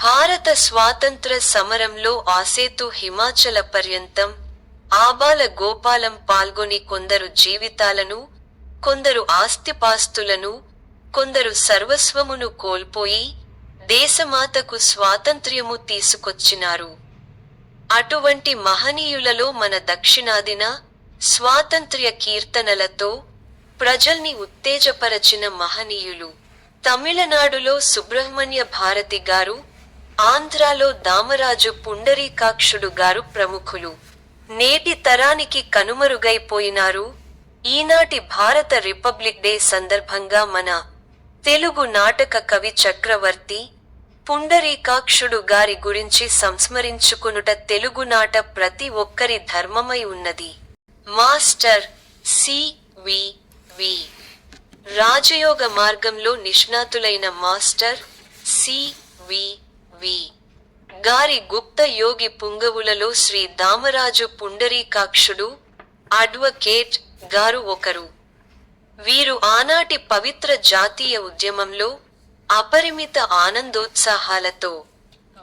భారత స్వాతంత్ర సమరంలో ఆసేతు హిమాచల పర్యంతం ఆబాల గోపాలం పాల్గొని కొందరు జీవితాలను, కొందరు ఆస్తిపాస్తులను, కొందరు సర్వస్వమును కోల్పోయి దేశమాతకు స్వాతంత్ర్యము తీసుకొచ్చినారు. అటువంటి మహనీయులలో మన దక్షిణాదిన స్వాతంత్ర్య కీర్తనలతో ప్రజల్ని ఉత్తేజపరచిన మహనీయులు తమిళనాడులో సుబ్రహ్మణ్య భారతి గారు, ఆంధ్రాలో దామరాజు పుండరీకాక్షుడు గారు ప్రముఖులు. నేటి తరానికి కనుమరుగైపోయినారు. ఈనాటి భారత రిపబ్లిక్ డే సందర్భంగా మన తెలుగు నాటక కవి చక్రవర్తి పుండరీకాక్షుడు గారి గురించి సంస్మరించుకొనుట తెలుగునాట ప్రతి ఒక్కరి ధర్మమై ఉన్నది. మాస్టర్ సి.వి.వి. రాజయోగ మార్గంలో నిష్ణాతులైన మాస్టర్ సి.వి.వి. గారి గుప్త యోగి పుంగవులలో శ్రీ దామరాజు పుండరీకాక్షుడు అడ్వకేట్ గారు ఒకరు. వీరు ఆనాటి పవిత్ర జాతీయ ఉద్యమంలో అపరిమిత ఆనందోత్సాహాలతో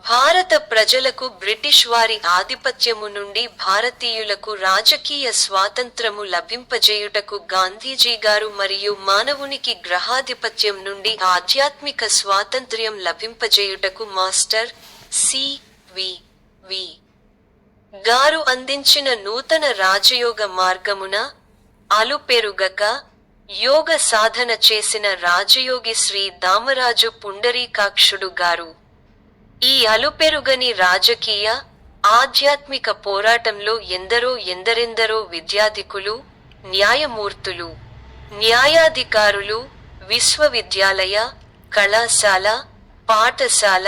భారత ప్రజలకు బ్రిటిష్ వారి ఆధిపత్యము నుండి భారతీయులకు రాజకీయ స్వాతంత్రము లభింపజేయుటకు గాంధీజీ గారు మరియు మానవునికి గ్రహాధిపత్యం నుండి ఆధ్యాత్మిక స్వాతంత్ర్యం లభింపజేయుటకు మాస్టర్ సి.వి.వి. గారు అందించిన నూతన రాజయోగ మార్గమున అలుపెరుగక యోగ సాధన చేసిన రాజయోగి శ్రీ దామరాజు పుండరీకాక్షుడు గారు ఈ అలుపెరుగని రాజకీయ, ఆధ్యాత్మిక పోరాటంలో ఎందరెందరో విద్యాధికులు, న్యాయమూర్తులు, న్యాయాధికారులు, విశ్వవిద్యాలయ, కళాశాల, పాఠశాల,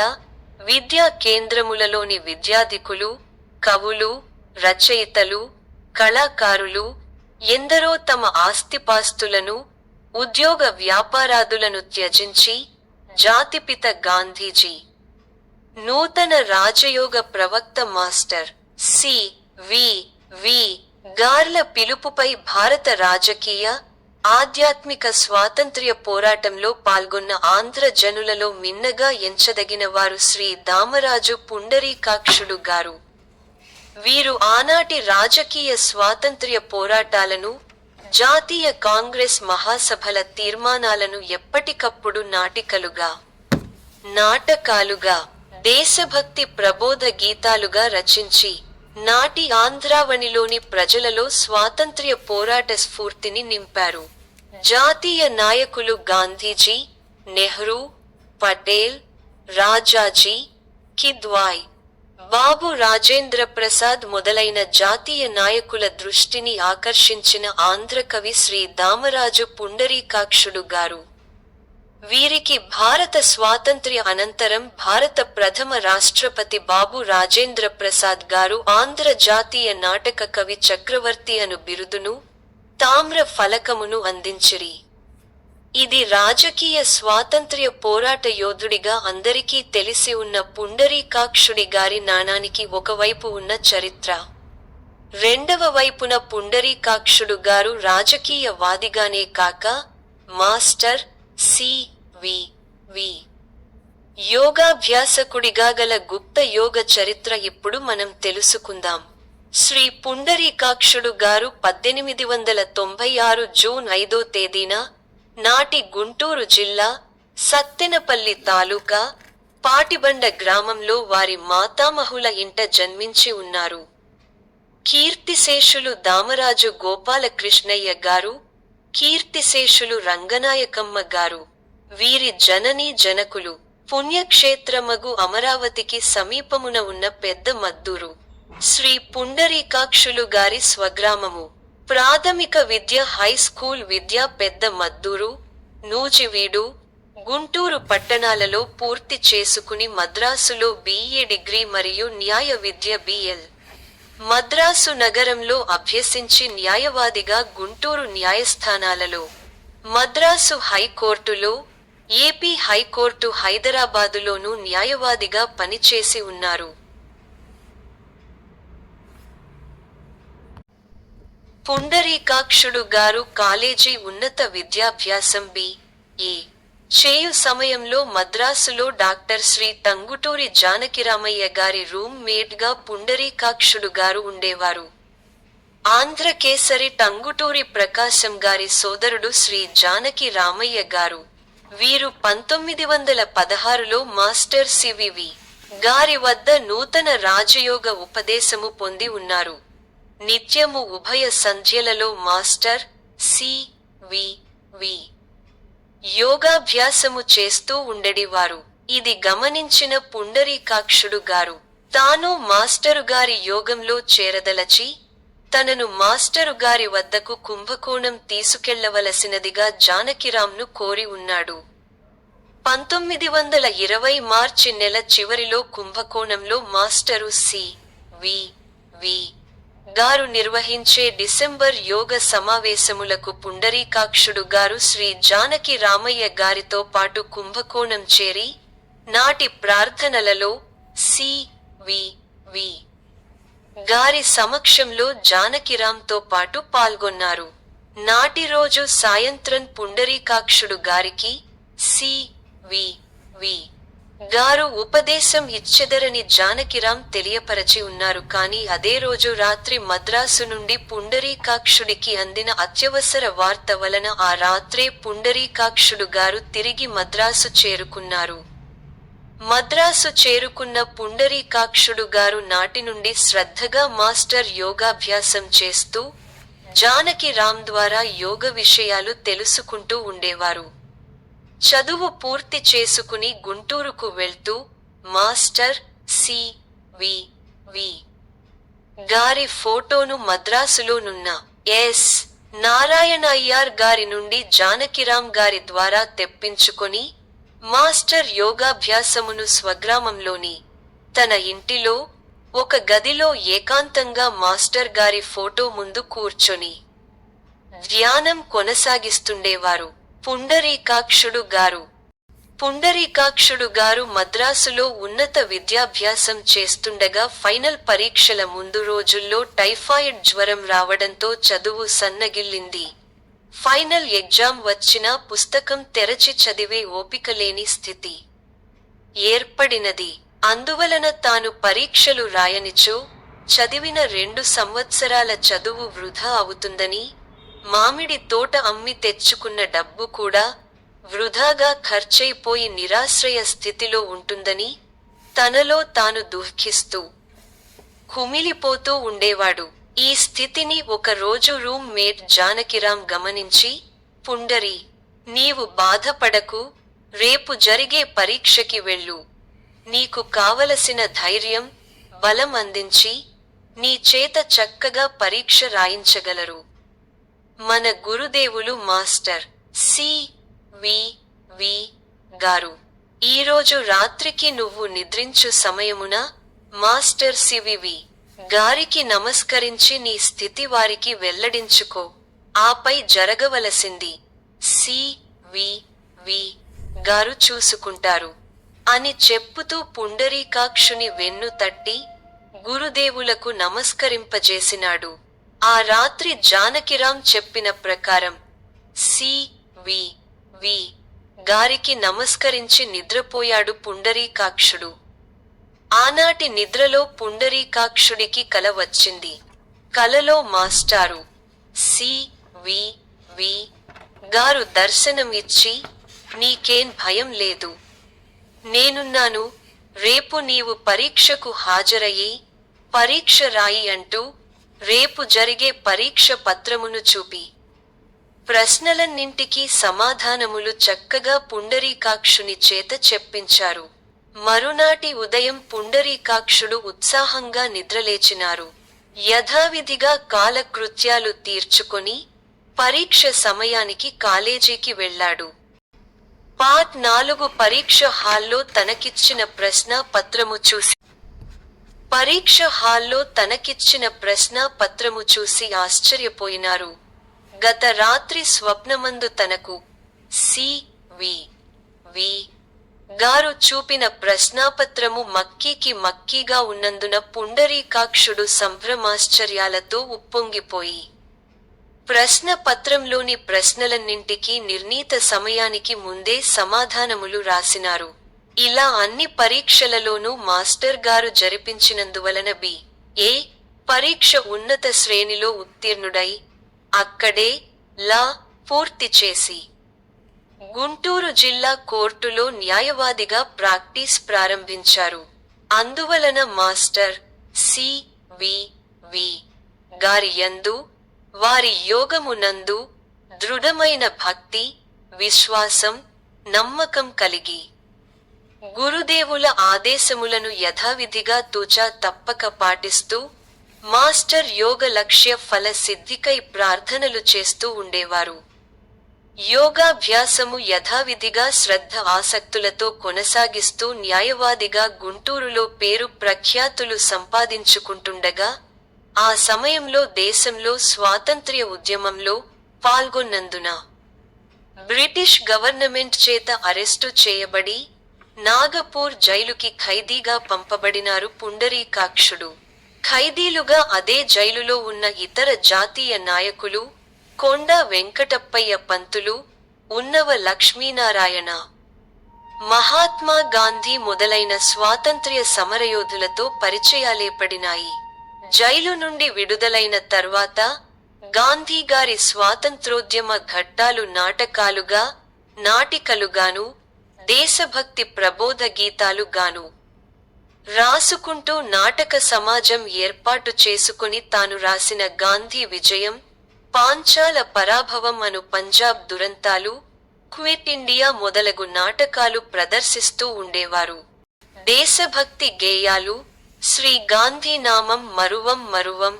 విద్యా కేంద్రములలోని విద్యాధికులు, కవులు, రచయితలు, కళాకారులు ఎందరో తమ ఆస్తిపాస్తులను, ఉద్యోగ వ్యాపారాదులను త్యజించి జాతిపిత గాంధీజీ నూతన రాజయోగ ప్రవక్త మాస్టర్ సి.వి.వి. గార్ల పిలుపుపై భారత రాజకీయ, ఆధ్యాత్మిక స్వాతంత్ర్య పోరాటంలో పాల్గొన్న ఆంధ్ర జనులలో మిన్నగా ఎంచదగిన వారు శ్రీ దామరాజు పుండరీకాక్షుడు గారు. వీరు ఆనాటి రాజకీయ స్వాతంత్ర్య పోరాటాలను, జాతీయ కాంగ్రెస్ మహాసభల తీర్మానాలను ఎప్పటికప్పుడు నాటికలుగా, నాటకాలుగా, దేశభక్తి ప్రబోధ గీతాలుగా రచించి నాటి ఆంధ్రావనిలోని ప్రజలలో స్వాతంత్ర్య పోరాట స్ఫూర్తిని నింపారు. జాతీయ నాయకులు గాంధీజీ, నెహ్రూ, పటేల్, రాజాజీ, కిద్వాయ్, బాబు రాజేంద్ర ప్రసాద్ మొదలైన జాతీయ నాయకుల దృష్టిని ఆకర్షించిన ఆంధ్రకవి శ్రీ దామరాజు పుండరీకాక్షుడు గారు. వీరికి భారత స్వాతంత్ర్య అనంతరం భారత ప్రథమ రాష్ట్రపతి బాబు రాజేంద్ర ప్రసాద్ గారు ఆంధ్ర జాతీయ నాటక కవి చక్రవర్తి అను బిరుదును, తామ్ర ఫలకమును అందించిరి. ఇది రాజకీయ స్వాతంత్ర్య పోరాట యోధుడిగా అందరికీ తెలిసి ఉన్న పుండరీకాక్షుడి గారి నాణానికి ఒకవైపు ఉన్న చరిత్ర, రెండవ వైపున పుండరీకాక్షుడు గారు రాజకీయ వాదిగానే కాక మాస్టర్ సి.వి.వి. యోగాభ్యాసకుడిగా గల గుప్త యోగ చరిత్ర ఇప్పుడు మనం తెలుసుకుందాం. శ్రీ పుండరీకాక్షుడు గారు 1896 జూన్ 5వ తేదీన నాటి గుంటూరు జిల్లా సత్తెనపల్లి తాలూకా పాటిబండ గ్రామంలో వారి మాతామహుల ఇంట జన్మించి ఉన్నారు. కీర్తిశేషులు దామరాజు గోపాలకృష్ణయ్య గారు, కీర్తిశేషులు రంగనాయకమ్మ గారు వీరి జననీ జనకులు. పుణ్యక్షేత్రమగు అమరావతికి సమీపమున ఉన్న పెద్ద మద్దూరు శ్రీ పుండరీకాక్షులు గారి స్వగ్రామము. ప్రాథమిక విద్య హైస్కూల్ విద్య పెద్ద మద్దూరు, నూజివీడు, గుంటూరు పట్టణాలలో పూర్తి చేసుకుని మద్రాసులో బి.ఏ. డిగ్రీ మరియు న్యాయ విద్య బి.ఎల్. మద్రాసు నగరంలో అభ్యసించి న్యాయవాదిగా గుంటూరు న్యాయస్థానాలలో, మద్రాసు హైకోర్టులో, ఏపీ హైకోర్టు హైదరాబాదులోనూ న్యాయవాదిగా పనిచేసి ఉన్నారు. పుండరీకాక్షుడు గారు కాలేజీ ఉన్నత విద్యాభ్యాసం బి.ఏ. చేయు సమయంలో మద్రాసులో డాక్టర్ శ్రీ టంగుటూరి జానకిరామయ్య గారి రూమ్ మేట్ గా పుండరీకాక్షుడు గారు ఉండేవారు. ఆంధ్రకేసరి టంగుటూరి ప్రకాశం గారి సోదరుడు శ్రీ జానకి రామయ్య గారు. వీరు 1916లో మాస్టర్ సివివి గారి వద్ద నూతన రాజయోగ ఉపదేశము పొంది ఉన్నారు. నిత్యము ఉభయ సంధ్యలలో మాస్టర్ సి.వి.వి. యోగాభ్యాసము చేస్తూ ఉండేవారు. ఇది గమనించిన పుండరీకాక్షుడు గారు తాను మాస్టరు గారి యోగంలో చేరదలచి, తనను మాస్టరు గారి వద్దకు కుంభకోణం తీసుకెళ్లవలసినదిగా జానకిరాంను కోరి ఉన్నాడు. 1920 మార్చి నెల చివరిలో కుంభకోణంలో మాస్టరు సి.వి.వి. గారు నిర్వహించే డిసెంబర్ యోగ సమావేశములకు పుండరీకాక్షుడు గారు శ్రీ జానకి రామయ్య గారితో పాటు కుంభకోణం చేరి, నాటి ప్రార్థనలలో సి.వి.వి. గారి సమక్షంలో జానకిరాంతో పాటు పాల్గొన్నారు. నాటి రోజు సాయంత్రం పుండరీకాక్షుడు గారికి సి.వి.వి. గారు ఉపదేశం ఇచ్చెదరని జానకిరాం తెలియపరచి ఉన్నారు. కాని అదే రోజు రాత్రి మద్రాసు నుండి పుండరీకాక్షుడికి అందిన అత్యవసర వార్త వలన ఆ రాత్రే పుండరీకాక్షుడు గారు తిరిగి మద్రాసు చేరుకున్నారు. మద్రాసు చేరుకున్న పుండరీకాక్షుడు గారు నాటి నుండి శ్రద్ధగా మాస్టర్ యోగాభ్యాసం చేస్తూ, జానకిరాం ద్వారా యోగ విషయాలు తెలుసుకుంటూ ఉండేవారు. చదువు పూర్తి చేసుకుని గుంటూరుకు వెళ్తూ, మాస్టర్ సి.వి.వి. గారి ఫోటోను మద్రాసులోనున్న ఎస్. నారాయణ అయ్యార్ గారి నుండి జానకిరాం గారి ద్వారా తెప్పించుకొని, మాస్టర్ యోగాభ్యాసమును స్వగ్రామంలోని తన ఇంటిలో ఒక గదిలో ఏకాంతంగా మాస్టర్ గారి ఫోటో ముందు కూర్చొని ధ్యానం కొనసాగిస్తుండేవారు. పుండరీకాక్షుడు గారు పుండరీకాక్షుడు గారు మద్రాసులో ఉన్నత విద్యాభ్యాసం చేస్తుండగా ఫైనల్ పరీక్షల ముందు రోజుల్లో టైఫాయిడ్ జ్వరం రావడంతో చదువు సన్నగిల్లింది. ఫైనల్ ఎగ్జామ్ వచ్చినా పుస్తకం తెరచి చదివే ఓపికలేని స్థితి ఏర్పడినది. అందువలన తాను పరీక్షలు రాయనిచో చదివిన 2 సంవత్సరాల చదువు వృధా అవుతుందని, మామిడి తోట అమ్మి తెచ్చుకున్న డబ్బు కూడా వృధాగా ఖర్చయిపోయి నిరాశ్రయ స్థితిలో ఉంటుందని తనలో తాను దుఃఖిస్తూ కుమిలిపోతూ ఉండేవాడు. ఈ స్థితిని ఒక రోజు రూమ్ మేట్ జానకిరాం గమనించి, పుండరీ, నీవు బాధపడకు, రేపు జరిగే పరీక్షకి వెళ్ళు. నీకు కావలసిన ధైర్యం, బలం అందించి, నీ చేత చక్కగా పరీక్ష రాయించగలరు. మన గురుదేవులు మాస్టర్ సి.వి.వి. గారు. ఈరోజు రాత్రికి నువ్వు నిద్రించు సమయమున మాస్టర్ సి.వి.వి. గారికి నమస్కరించి నీ స్థితి వారికి వెల్లడించుకో. ఆపై జరగవలసింది సి.వి.వి. గారు చూసుకుంటారు అని చెప్పుతూ పుండరీకాక్షుని వెన్ను తట్టి గురుదేవులకు నమస్కరింపజేసినాడు. ఆ రాత్రి జానకిరాం చెప్పిన ప్రకారం సి.వి.వి. గారికి నమస్కరించి నిద్రపోయాడు పుండరీకాక్షుడు. ఆనాటి నిద్రలో పుండరీకాక్షుడికి కల వచ్చింది. కలలో మాస్టారు సి.వి.వి. గారు దర్శనం ఇచ్చి, నీకేం భయం లేదు, నేనున్నాను, రేపు నీవు పరీక్షకు హాజరయ్యి పరీక్ష రాయి అంటూ రేపు జరిగే పరీక్ష పత్రమును చూపి ప్రశ్నలన్నింటికీ సమాధానములు చక్కగా పుండరీకాక్షుని చేత చెప్పించారు. మరునాటి ఉదయం పుండరీకాక్షుడు ఉత్సాహంగా నిద్రలేచినారు. యథావిధిగా కాలకృత్యాలు తీర్చుకొని పరీక్ష సమయానికి కాలేజీకి వెళ్ళాడు. పార్ట్ 4 పరీక్ష హాల్లో తనకిచ్చిన ప్రశ్న పత్రము చూసి ఆశ్చర్యపోయినారు. గత రాత్రి స్వప్నమందు తనకు సి.వి.వి. గారు చూపిన ప్రశ్నాపత్రము మక్కీగా ఉన్నందున పుండరీకాక్షుడు సంభ్రమాశ్చర్యాలతో ఉప్పొంగిపోయి ప్రశ్న పత్రంలోని ప్రశ్నలన్నింటికీ నిర్ణీత సమయానికి ముందే సమాధానములు రాసినారు. ఇలా అన్ని పరీక్షలలోనూ మాస్టర్ గారు జరిపించినందువలన బి.ఏ. పరీక్ష ఉన్నత శ్రేణిలో ఉత్తీర్ణుడై, అక్కడే లా పూర్తి చేసి, గుంటూరు జిల్లా కోర్టులో న్యాయవాదిగా ప్రాక్టీస్ ప్రారంభించారు. అందువలన మాస్టర్ సి.వి.వి. గారి యందు, వారి యోగమునందు దృఢమైన భక్తి, విశ్వాసం, నమ్మకం కలిగి, గురుదేవుల ఆదేశములను యథావిధిగా తూచా తప్పక పాటిస్తూ, మాస్టర్ యోగ లక్ష్య ఫల సిద్ధికై ప్రార్థనలు చేస్తూ ఉండేవారు. యోగాభ్యాసము యథావిధిగా శ్రద్ధ ఆసక్తులతో కొనసాగిస్తూ న్యాయవాదిగా గుంటూరులో పేరు ప్రఖ్యాతులు సంపాదించుకుంటుండగా, ఆ సమయంలో దేశంలో స్వాతంత్ర్య ఉద్యమంలో పాల్గొన్నందున బ్రిటిష్ గవర్నమెంట్ చేత అరెస్టు చేయబడి నాగపూర్ జైలుకి ఖైదీగా పంపబడినారు పుండరీకాక్షుడు. ఖైదీలుగా అదే జైలులో ఉన్న ఇతర జాతీయ నాయకులు కొండా వెంకటప్పయ్య పంతులు, ఉన్నవ లక్ష్మీనారాయణ, మహాత్మా గాంధీ మొదలైన స్వాతంత్ర్య సమరయోధులతో పరిచయాలేర్పడినాయి. జైలు నుండి విడుదలైన తర్వాత గాంధీగారి స్వాతంత్రోద్యమ ఘట్టాలు నాటకాలుగా, నాటికలుగాను, దేశభక్తి ప్రబోధ గీతాలుగాను రాసుకుంటూ నాటక సమాజం ఏర్పాటు చేసుకుని తాను రాసిన గాంధీ విజయం, పాంచాల పరాభవం అను పంజాబ్ దురంతాలు, క్విట్ ఇండియా మొదలగు నాటకాలు ప్రదర్శిస్తూ ఉండేవారు. దేశభక్తి గేయాలు, శ్రీ గాంధీ నామం మరువం మరువం,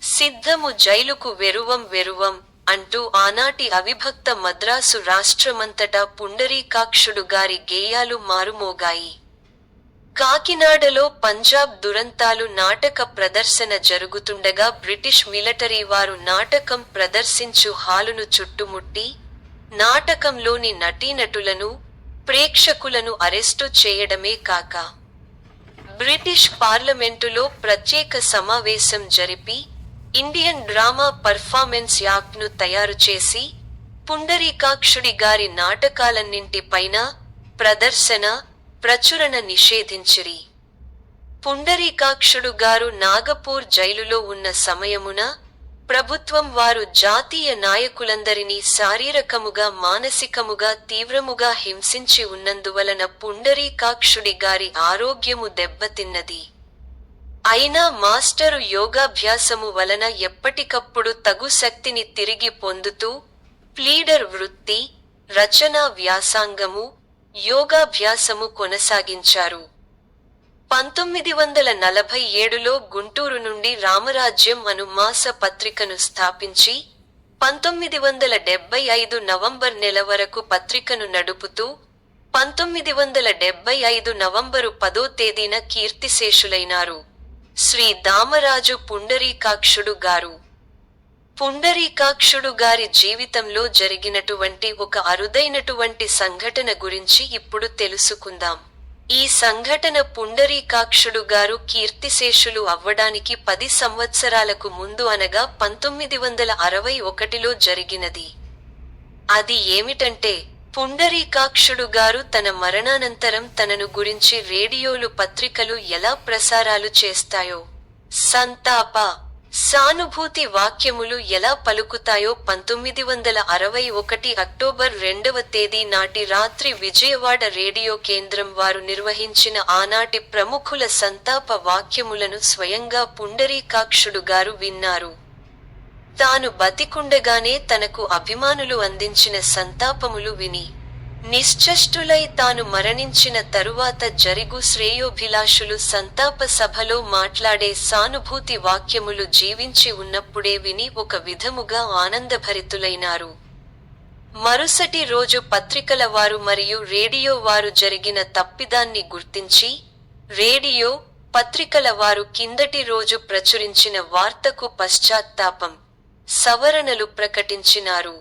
సిద్ధము జైలుకు వెరువం వెరువం అంటూ ఆనాటి అవిభక్త మద్రాసు రాష్ట్రమంతటా పుండరీకాక్షుడు గారి గేయాలు మారుమోగాయి. కాకినాడలో పంజాబ్ దురంతాలు నాటక ప్రదర్శన జరుగుతుండగా బ్రిటిష్ మిలిటరీ వారు నాటకం ప్రదర్శించు హాలును చుట్టుముట్టి, నాటకంలోని నటీనటులను, ప్రేక్షకులను అరెస్టు చేయడమే కాక, బ్రిటిష్ పార్లమెంటులో ప్రత్యేక సమావేశం జరిపి, ఇండియన్ డ్రామా పర్ఫార్మెన్స్ యాక్ట్ను తయారు చేసి, పుండరీకాక్షుడి గారి నాటకాలన్నింటిపైన ప్రదర్శన, ప్రచురణ నిషేధించిరి. పుండరీకాక్షుడు గారు నాగపూర్ జైలులో ఉన్న సమయమున ప్రభుత్వం వారు జాతీయ నాయకులందరినీ శారీరకముగా మానసికముగా తీవ్రముగా హింసించి ఉన్నందువలన పుండరీకాక్షుడి గారి ఆరోగ్యము దెబ్బతిన్నది. అయినా మాస్టరు యోగాభ్యాసము వలన ఎప్పటికప్పుడు తగు శక్తిని తిరిగి పొందుతూ, ప్లీడర్ వృత్తి, రచనా వ్యాసంగము, యోగాభ్యాసము కొనసాగించారు. 1947లో గుంటూరు నుండి రామరాజ్యం అను మాస పత్రికను స్థాపించి, 1975 నవంబర్ నెల వరకు పత్రికను నడుపుతూ, 1975 నవంబరు 10వ తేదీన కీర్తిశేషులైనారు. శ్రీ దామరాజు పుండరీకాక్షుడు గారు. పుండరీకాక్షుడు గారి జీవితంలో జరిగినటువంటి ఒక అరుదైనటువంటి సంఘటన గురించి ఇప్పుడు తెలుసుకుందాం. ఈ సంఘటన పుండరీకాక్షుడు గారు కీర్తిశేషులు అవ్వడానికి 10 సంవత్సరాలకు ముందు అనగా 1961లో జరిగినది. అది ఏమిటంటే, పుండరీకాక్షుడు గారు తన మరణానంతరం తనను గురించి రేడియోలు పత్రికలు ఎలా ప్రసారాలు చేస్తాయో, సంతాప, సానుభూతి వాక్యములు ఎలా పలుకుతాయో 1961 అక్టోబర్ 2వ తేదీ నాటి రాత్రి విజయవాడ రేడియో కేంద్రం వారు నిర్వహించిన ఆనాటి ప్రముఖుల సంతాప వాక్యములను స్వయంగా పుండరీకాక్షుడు గారు విన్నారు. తాను బతికుండగానే తనకు అభిమానులు అందించిన సంతాపములు విని, నిశ్చష్టులై తాను మరణించిన తరువాత జరిగు శ్రేయోభిలాషులు సంతాప సభలో మాట్లాడే సానుభూతి వాక్యములు జీవించి ఉన్నప్పుడే విని ఒక విధముగా ఆనందభరితులైనారు. మరుసటి రోజు పత్రికల వారు మరియు రేడియో వారు జరిగిన తప్పిదాన్ని గుర్తించి, రేడియో, పత్రికల వారు కిందటి రోజు ప్రచురించిన వార్తకు పశ్చాత్తాపం, సవరణలు ప్రకటించినారు.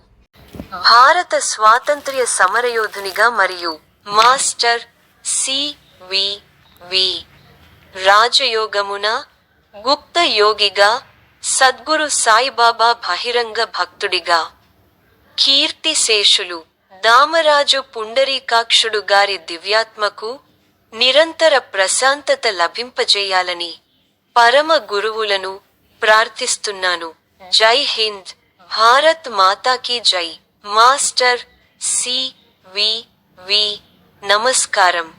భారత స్వాతంత్ర్య సమరయోధునిగా మరియు మాస్టర్ సి.వి.వి. రాజయోగమున గుప్త యోగిగా సద్గురు సాయిబాబా బహిరంగ భక్తుడిగా, కీర్తిశేషులు దామరాజు పుండరీకాక్షుడు గారి దివ్యాత్మకు నిరంతర ప్రశాంతత లభింపజేయాలని పరమ గురువులను ప్రార్థిస్తున్నాను. జై హింద్. భారత్ మాతాకి జై. మాస్టర్ సి. వి. నమస్కారం.